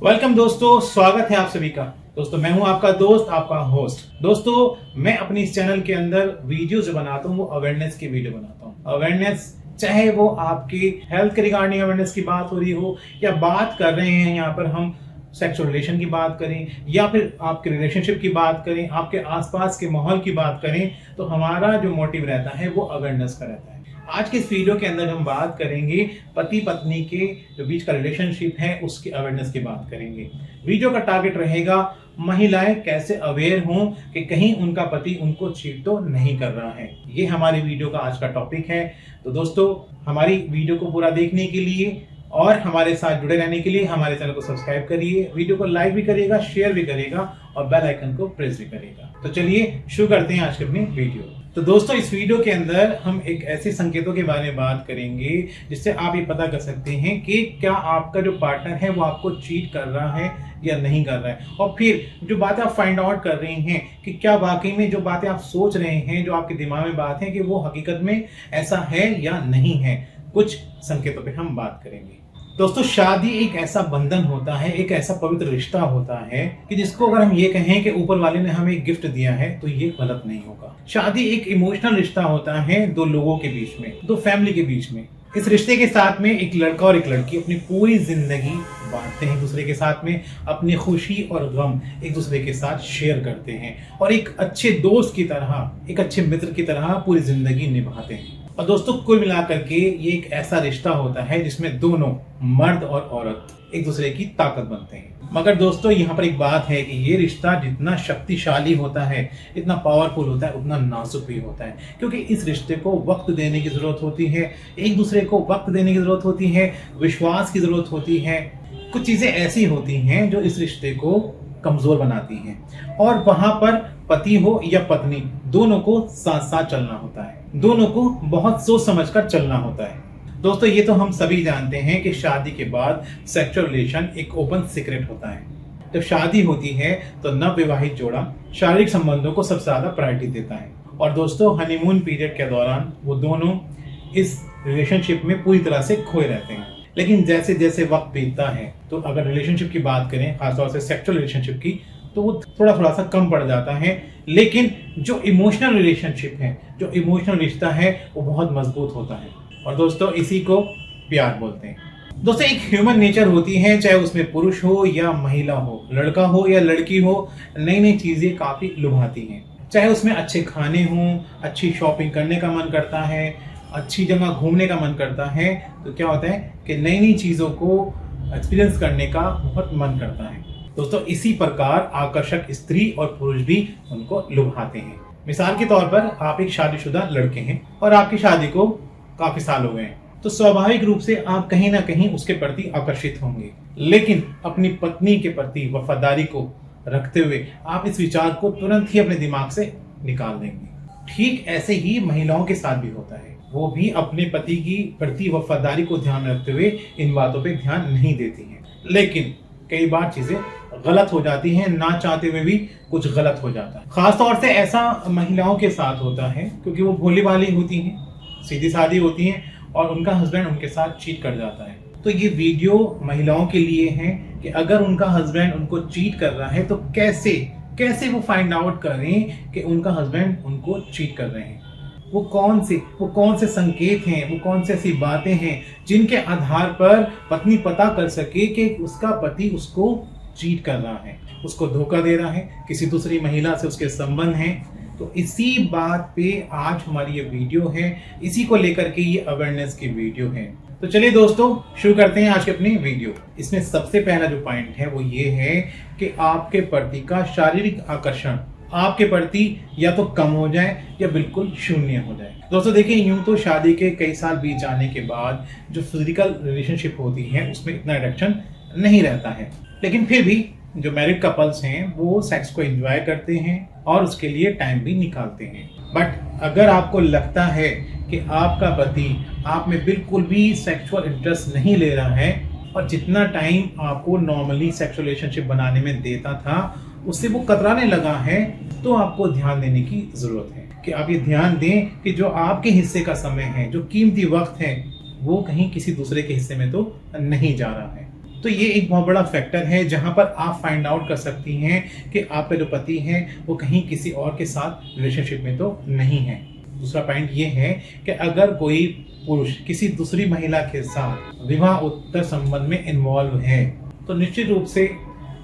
Welcome दोस्तों, स्वागत है आप सभी का। दोस्तों मैं हूं आपका दोस्त, आपका होस्ट। दोस्तों मैं अपनी इस चैनल के अंदर वीडियो जो बनाता हूं वो अवेयरनेस की वीडियो बनाता हूं। अवेयरनेस चाहे वो आपकी हेल्थ के रिगार्डिंग अवेयरनेस की बात हो रही हो या बात कर रहे हैं यहाँ पर हम सेक्सुअल रिलेशन की बात करें या फिर आपके रिलेशनशिप की बात करें, आपके आसपास के माहौल की बात करें, तो हमारा जो मोटिव रहता है वो अवेयरनेस का रहता है। आज के इस वीडियो के अंदर हम बात करेंगे पति पत्नी के जो बीच का रिलेशनशिप है उसकी अवेयरनेस की बात करेंगे। वीडियो का टारगेट रहेगा महिलाएं कैसे अवेयर हों कि कहीं उनका पति उनको चीट तो नहीं कर रहा है। ये हमारी वीडियो का आज का टॉपिक है। तो दोस्तों हमारी वीडियो को पूरा देखने के लिए और हमारे साथ जुड़े रहने के लिए हमारे चैनल को सब्सक्राइब करिए, वीडियो को लाइक भी करिएगा, शेयर भी करिएगा और बेल आइकन को प्रेस भी करिएगा। तो चलिए शुरू करते हैं आज की अपनी वीडियो। तो दोस्तों इस वीडियो के अंदर हम एक ऐसे संकेतों के बारे में बात करेंगे जिससे आप ये पता कर सकते हैं कि क्या आपका जो पार्टनर है वो आपको चीट कर रहा है या नहीं कर रहा है, और फिर जो बातें आप फाइंड आउट कर रहे हैं कि क्या वाकई में जो बातें आप सोच रहे हैं, जो आपके दिमाग में बात है, कि वो हकीकत में ऐसा है या नहीं है। कुछ संकेतों पे हम बात करेंगे। दोस्तों शादी एक ऐसा बंधन होता है, एक ऐसा पवित्र रिश्ता होता है कि जिसको अगर हम ये कहें कि ऊपर वाले ने हमें एक गिफ्ट दिया है तो ये गलत नहीं होगा। शादी एक इमोशनल रिश्ता होता है दो लोगों के बीच में, दो फैमिली के बीच में। इस रिश्ते के साथ में एक लड़का और एक लड़की अपनी पूरी जिंदगी बांटते हैं, दूसरे के साथ में अपनी खुशी और गम एक दूसरे के साथ शेयर करते हैं और एक अच्छे दोस्त की तरह, एक अच्छे मित्र की तरह पूरी जिंदगी निभाते हैं। और दोस्तों कुल मिलाकर के ये एक ऐसा रिश्ता होता है जिसमें दोनों मर्द और औरत एक दूसरे की ताकत बनते हैं। मगर दोस्तों यहाँ पर एक बात है कि ये रिश्ता जितना शक्तिशाली होता है, इतना पावरफुल होता है, उतना नाजुक भी होता है, क्योंकि इस रिश्ते को वक्त देने की जरूरत होती है, एक दूसरे को वक्त देने की जरूरत होती है, विश्वास की जरूरत होती है। कुछ चीजें ऐसी होती हैं जो इस रिश्ते को कमजोर बनाती हैं, और वहां पर पति हो या पत्नी दोनों को साथ साथ चलना होता है, दोनों को बहुत सोच समझकर चलना होता है। दोस्तों ये तो हम सभी जानते हैं कि शादी के बाद सेक्सुअल रिलेशन एक ओपन सीक्रेट होता है। जब शादी होती है तो नवविवाहित जोड़ा शारीरिक संबंधों को सबसे ज्यादा प्रायोरिटी देता है, और दोस्तों हनीमून पीरियड के दौरान वो दोनों इस रिलेशनशिप में पूरी तरह से खोए रहते हैं। लेकिन जैसे जैसे वक्त बीतता है तो अगर रिलेशनशिप की बात करें, खासतौर से सेक्सुअल रिलेशनशिप की, तो वो थोड़ा थोड़ा सा कम पड़ जाता है। लेकिन जो इमोशनल रिलेशनशिप है, जो इमोशनल रिश्ता है, वो बहुत मजबूत होता है, और दोस्तों इसी को प्यार बोलते हैं। दोस्तों एक ह्यूमन नेचर होती है, चाहे उसमें पुरुष हो या महिला हो, लड़का हो या लड़की हो, नई नई चीजें काफी लुभाती हैं। चाहे उसमें अच्छे खाने हों, अच्छी शॉपिंग करने का मन करता है, अच्छी जगह घूमने का मन करता है, तो क्या होता है कि नई नई चीजों को एक्सपीरियंस करने का बहुत मन करता है। दोस्तों इसी प्रकार आकर्षक स्त्री और पुरुष भी उनको लुभाते हैं। मिसाल के तौर पर आप एक शादीशुदा लड़के हैं और आपकी शादी को काफी साल हो गए हैं, तो स्वाभाविक रूप से आप कहीं ना कहीं उसके प्रति आकर्षित होंगे। लेकिन अपनी पत्नी के प्रति वफादारी को रखते हुए आप इस विचार को तुरंत ही अपने दिमाग से निकाल देंगे। ठीक ऐसे ही महिलाओं के साथ भी होता है, वो भी अपने पति की प्रति वफादारी को ध्यान रखते हुए इन बातों पे ध्यान नहीं देती हैं। लेकिन कई बार चीजें गलत हो जाती हैं, ना चाहते हुए भी कुछ गलत हो जाता है। खासतौर से ऐसा महिलाओं के साथ होता है क्योंकि वो भोली भाली होती हैं, सीधी सादी होती हैं, और उनका हस्बैंड उनके साथ चीट कर जाता है। तो ये वीडियो महिलाओं के लिए है कि अगर उनका हस्बैंड उनको चीट कर रहा है तो कैसे वो फाइंड आउट करें कि उनका हस्बैंड उनको चीट कर रहे हैं। वो कौन से संकेत हैं, वो कौन से ऐसी बातें हैं जिनके आधार पर पत्नी पता कर सके कि उसका पति उसको चीट कर रहा है, उसको धोखा दे रहा है, किसी दूसरी महिला से उसके संबंध हैं। तो इसी बात पे आज हमारी ये वीडियो है, इसी को लेकर के ये अवेयरनेस की वीडियो है। तो चलिए दोस्तों शुरू करते हैं आज की अपनी वीडियो। इसमें सबसे पहला जो पॉइंट है वो ये है कि आपके प्रति का शारीरिक आकर्षण आपके प्रति या तो कम हो जाए या बिल्कुल शून्य हो जाए। दोस्तों देखिए, यूं तो शादी के कई साल बीत जाने के बाद जो फिजिकल रिलेशनशिप होती है उसमें इतना अट्रैक्शन नहीं रहता है, लेकिन फिर भी जो मैरिड कपल्स हैं वो सेक्स को एंजॉय करते हैं और उसके लिए टाइम भी निकालते हैं। बट अगर आपको लगता है कि आपका पति आप में बिल्कुल भी सेक्सुअल इंटरेस्ट नहीं ले रहा है और जितना टाइम आपको नॉर्मली सेक्सुअल रिलेशनशिप बनाने में देता था उससे वो कतराने लगा है, तो आपको ध्यान देने की जरूरत है कि आप ये ध्यान दें कि जो आपके हिस्से का समय है, जो कीमती वक्त है, वो कहीं किसी दूसरे के हिस्से में तो नहीं जा रहा है। तो ये एक बहुत बड़ा फैक्टर है जहां पर आप फाइंड आउट कर सकती हैं कि आपका जो पति है वो कहीं किसी और के साथ रिलेशनशिप में तो नहीं है। दूसरा पॉइंट ये है कि अगर कोई पुरुष किसी दूसरी महिला के साथ विवाह उत्तर संबंध में इन्वॉल्व है तो निश्चित रूप से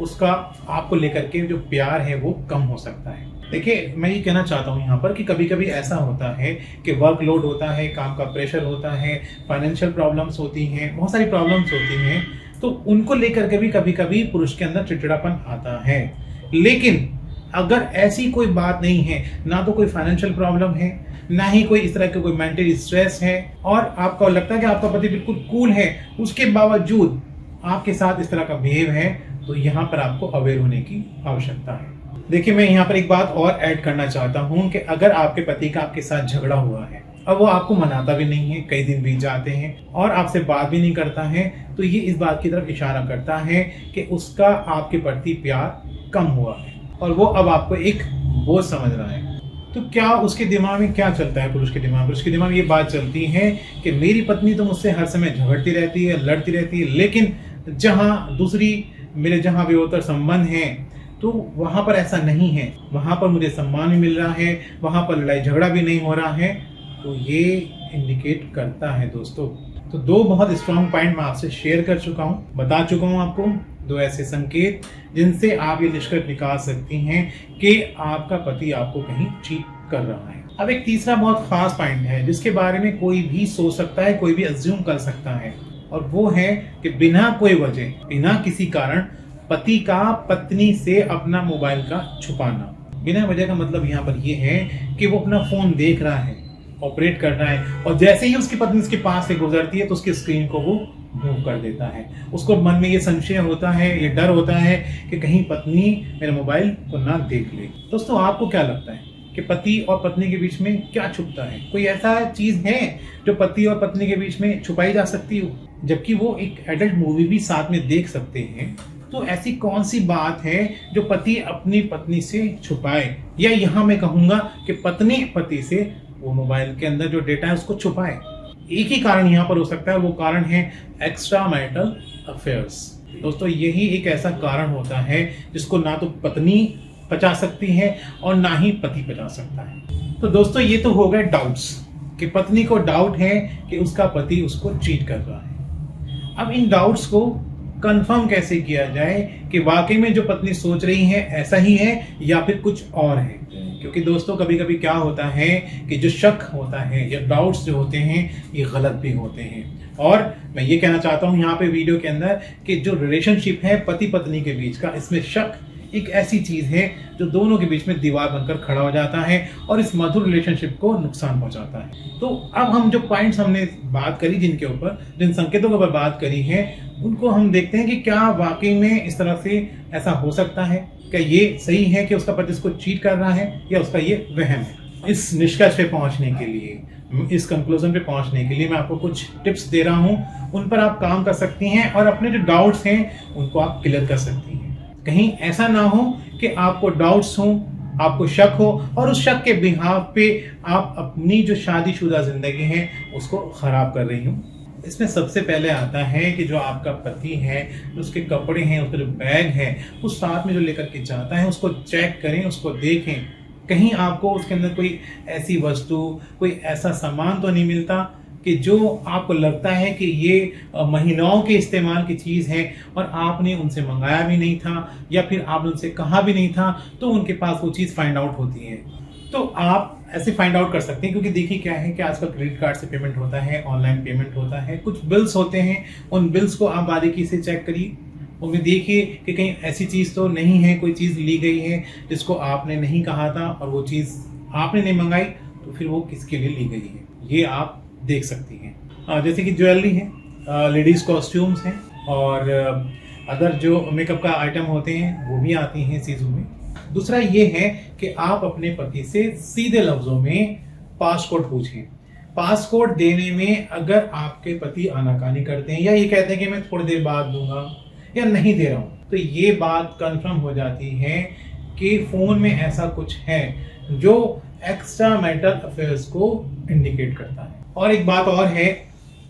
उसका आपको लेकर के जो प्यार है वो कम हो सकता है। देखिए, मैं ये कहना चाहता हूँ यहाँ पर कि कभी कभी ऐसा होता है कि वर्कलोड होता है, काम का प्रेशर होता है, फाइनेंशियल प्रॉब्लम्स होती हैं, बहुत सारी प्रॉब्लम्स होती हैं, तो उनको लेकर के भी कभी कभी पुरुष के अंदर चिड़चिड़ापन आता है। लेकिन अगर ऐसी कोई बात नहीं है, ना तो कोई फाइनेंशियल प्रॉब्लम है, ना ही कोई इस तरह का कोई मेंटल स्ट्रेस है, और आपको लगता है कि आपका पति बिल्कुल कूल है, उसके बावजूद आपके साथ इस तरह का बिहेव है, तो यहाँ पर आपको अवेयर होने की आवश्यकता है। देखिए, मैं यहाँ पर एक बात और ऐड करना चाहता हूँ कि अगर आपके पति का आपके साथ झगड़ा हुआ है, अब वो आपको मनाता भी नहीं है, कई दिन बीत जाते हैं और आपसे बात भी नहीं करता है, तो ये इस बात की तरफ इशारा करता है कि उसका आपके प्रति प्यार कम हुआ है और वो अब आपको एक बोझ समझ रहा है। तो क्या उसके दिमाग में क्या चलता है? पुरुष के दिमाग में, उसके दिमाग में ये बात चलती है कि मेरी पत्नी तो मुझसे हर समय झगड़ती रहती है, लड़ती रहती है, लेकिन जहाँ विवाहेतर संबंध है तो वहां पर ऐसा नहीं है, वहां पर मुझे सम्मान भी मिल रहा है, वहां पर लड़ाई झगड़ा भी नहीं हो रहा है। तो ये इंडिकेट करता है दोस्तों। तो दो बहुत स्ट्रॉन्ग पॉइंट मैं आपसे शेयर कर चुका हूँ, बता चुका हूँ आपको, दो ऐसे संकेत जिनसे आप ये निष्कर्ष निकाल सकती हैं कि आपका पति आपको कहीं चीट कर रहा है। अब एक तीसरा बहुत खास पॉइंट है जिसके बारे में कोई भी सोच सकता है, कोई भी अज्यूम कर सकता है, और वो है कि बिना कोई वजह, बिना किसी कारण पति का पत्नी से अपना मोबाइल का छुपाना। बिना वजह का मतलब यहाँ पर ये है कि वो अपना फोन देख रहा है, ऑपरेट कर रहा है, और जैसे ही उसकी पत्नी उसके पास से गुजरती है तो उसकी स्क्रीन को वो मूव कर देता है। उसको मन में ये संशय होता है, ये डर होता है कि कहीं पत्नी मेरे मोबाइल को ना देख ले। दोस्तों, आपको क्या लगता है कि पति और पत्नी के बीच में क्या छुपता है? कोई ऐसा चीज है जो पति और पत्नी के बीच में छुपाई जा सकती हो, जबकि वो एक एडल्ट मूवी भी साथ में देख सकते हैं? तो ऐसी कौन सी बात है जो पति अपनी पत्नी से छुपाए, या यहाँ मैं कहूंगा कि पत्नी पति से वो मोबाइल के अंदर जो डेटा है उसको छुपाए? एक ही कारण यहाँ पर हो सकता है, वो कारण है एक्स्ट्रा मैरिटल अफेयर्स। दोस्तों, यही एक ऐसा कारण होता है जिसको ना तो पत्नी बचा सकती है और ना ही पति बचा सकता है। तो दोस्तों, ये तो हो गए डाउट्स कि पत्नी को डाउट है कि उसका पति उसको चीट कर रहा है। अब इन डाउट्स को कंफर्म कैसे किया जाए कि वाकई में जो पत्नी सोच रही है ऐसा ही है या फिर कुछ और है? क्योंकि दोस्तों, कभी कभी क्या होता है कि जो शक होता है या डाउट्स जो होते हैं ये गलत भी होते हैं। और मैं ये कहना चाहता हूँ यहाँ पे वीडियो के अंदर कि जो रिलेशनशिप है पति पत्नी के बीच का, इसमें शक एक ऐसी चीज है जो दोनों के बीच में दीवार बनकर खड़ा हो जाता है और इस मधुर रिलेशनशिप को नुकसान पहुंचाता है। तो अब हम जो पॉइंट्स हमने बात करी, जिनके ऊपर, जिन संकेतों के ऊपर बात करी है, उनको हम देखते हैं कि क्या वाकई में इस तरह से ऐसा हो सकता है? क्या ये सही है कि उसका पति इसको चीट कर रहा है या उसका ये वहम है? इस निष्कर्ष पे पहुंचने के लिए, इस कंक्लूजन पे पहुंचने के लिए मैं आपको कुछ टिप्स दे रहा हूं, उन पर आप काम कर सकती हैं और अपने जो डाउट्स हैं उनको आप क्लियर कर सकती हैं। कहीं ऐसा ना हो कि आपको डाउट्स हो, आपको शक हो और उस शक के बिहाफ पे आप अपनी जो शादीशुदा जिंदगी है उसको खराब कर रही हूँ। इसमें सबसे पहले आता है कि जो आपका पति है, उसके कपड़े हैं, उसका जो बैग है, उस साथ में जो लेकर के जाता है उसको चेक करें, उसको देखें, कहीं आपको उसके अंदर कोई ऐसी वस्तु, कोई ऐसा सामान तो नहीं मिलता कि जो आपको लगता है कि ये महिलाओं के इस्तेमाल की चीज़ है और आपने उनसे मंगाया भी नहीं था या फिर आपने उनसे कहा भी नहीं था, तो उनके पास वो चीज़ फाइंड आउट होती है। तो आप ऐसे फाइंड आउट कर सकते हैं, क्योंकि देखिए क्या है कि आजकल क्रेडिट कार्ड से पेमेंट होता है, ऑनलाइन पेमेंट होता है, कुछ बिल्स होते हैं, उन बिल्स को आप बारीकी से चेक करिए, उनमें देखिए कि कहीं ऐसी चीज़ तो नहीं है, कोई चीज़ ली गई है जिसको आपने नहीं कहा था और वो चीज़ आपने नहीं मंगाई, तो फिर वो किसके लिए ली गई है, ये आप देख सकती हैं। जैसे कि ज्वेलरी है, लेडीज़ कॉस्ट्यूम्स हैं और अदर जो मेकअप का आइटम होते हैं वो भी आती हैं चीज़ों में। दूसरा ये है कि आप अपने पति से सीधे लफ्जों में पासकोड पूछें। पासकोड देने में अगर आपके पति आनाकानी करते हैं या ये कहते हैं कि मैं थोड़ी देर बाद दूंगा या नहीं दे रहा हूं, तो ये बात कंफर्म हो जाती है कि फोन में ऐसा कुछ है जो एक्स्ट्रा मैरिटल अफेयर्स को इंडिकेट करता है। और एक बात और है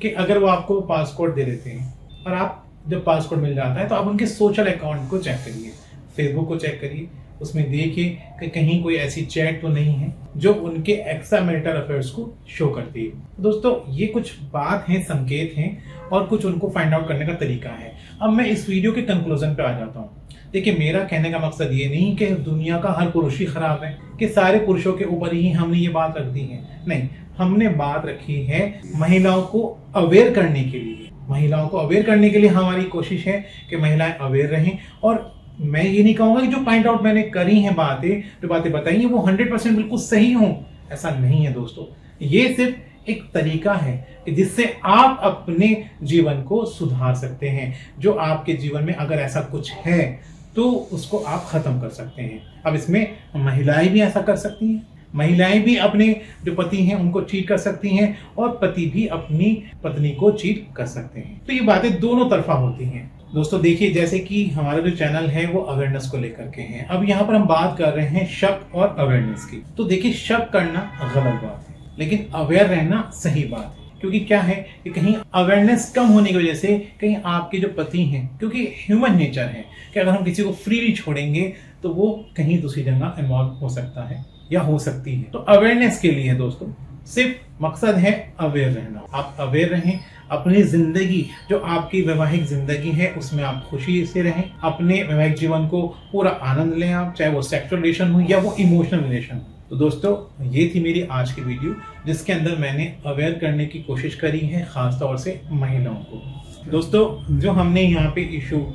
कि अगर वो आपको पासकोड दे देते हैं और आप जब पासवर्ड मिल जाता है तो आप उनके सोशल अकाउंट को चेक करिए, फेसबुक को चेक करिए, उसमें देखिए कि कहीं कोई ऐसी चैट तो नहीं है जो उनके एक्स्ट्रा मैरिटल अफेयर्स को शो करती है। दोस्तों ये कुछ बात है, संकेत हैं और कुछ उनको फाइंड आउट करने का तरीका है। अब मैं इस वीडियो के कंक्लूजन पे आ जाता हूँ। देखिए मेरा कहने का मकसद ये नहीं कि दुनिया का हर पुरुष ही खराब है, कि सारे पुरुषों के ऊपर ही हमने ये बात रख दी है। नहीं, हमने बात रखी है महिलाओं को अवेयर करने के लिए। महिलाओं को अवेयर करने के लिए हमारी कोशिश है कि महिलाएं अवेयर रहें। और मैं ये नहीं कहूंगा कि जो पॉइंट आउट मैंने करी हैं बातें, जो बातें बताई हैं वो 100% बिल्कुल सही हों, ऐसा नहीं है दोस्तों। ये सिर्फ एक तरीका है कि जिससे आप अपने जीवन को सुधार सकते हैं। जो आपके जीवन में अगर ऐसा कुछ है तो उसको आप खत्म कर सकते हैं। अब इसमें महिलाएं भी ऐसा कर सकती हैं, महिलाएं भी अपने जो पति हैं उनको चीट कर सकती हैं और पति भी अपनी पत्नी को चीट कर सकते हैं। तो ये बातें दोनों तरफा होती हैं। दोस्तों देखिए, जैसे कि हमारा जो चैनल है वो अवेयरनेस को लेकर के है। अब यहाँ पर हम बात कर रहे हैं शक और अवेयरनेस की। तो देखिए, शक करना गलत बात है, लेकिन अवेयर रहना सही बात है। क्योंकि क्या है कि कहीं अवेयरनेस कम होने की वजह से कहीं आपके जो पति हैं, क्योंकि ह्यूमन नेचर है कि अगर हम किसी को फ्रीली छोड़ेंगे तो वो कहीं दूसरी जगह इन्वॉल्व हो सकता है या हो सकती है। तो अवेयरनेस के लिए दोस्तों सिर्फ मकसद है अवेयर रहना। आप अवेयर रहें, अपनी जिंदगी जो आपकी वैवाहिक जिंदगी है उसमें आप खुशी से रहें, अपने वैवाहिक जीवन को पूरा आनंद लें आप, चाहे वो सेक्सुअल रिलेशन हो या वो इमोशनल रिलेशन हो। तो दोस्तों ये थी मेरी आज की वीडियो, जिसके अंदर मैंने अवेयर करने की कोशिश करी है खासतौर से महिलाओं को। दोस्तों जो हमने यहाँ पे इशू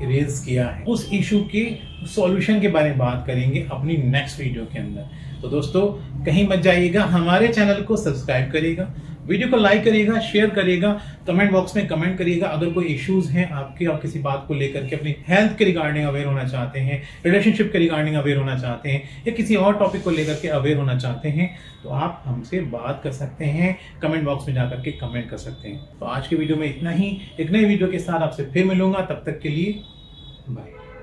रेज किया है उस इशू के सॉल्यूशन के बारे में बात करेंगे अपनी नेक्स्ट वीडियो के अंदर। तो दोस्तों कहीं मत जाइएगा, हमारे चैनल को सब्सक्राइब करिएगा, वीडियो को लाइक करिएगा, शेयर करिएगा, कमेंट बॉक्स में कमेंट करिएगा। अगर कोई इश्यूज हैं आपके और किसी बात को लेकर के अपनी हेल्थ के रिगार्डिंग अवेयर होना चाहते हैं, रिलेशनशिप के रिगार्डिंग अवेयर होना चाहते हैं या किसी और टॉपिक को लेकर के अवेयर होना चाहते हैं तो आप हमसे बात कर सकते हैं, कमेंट बॉक्स में जाकर के कमेंट कर सकते हैं। तो आज की वीडियो में इतना ही। एक नई वीडियो के साथ आपसे फिर मिलूंगा, तब तक के लिए बाय।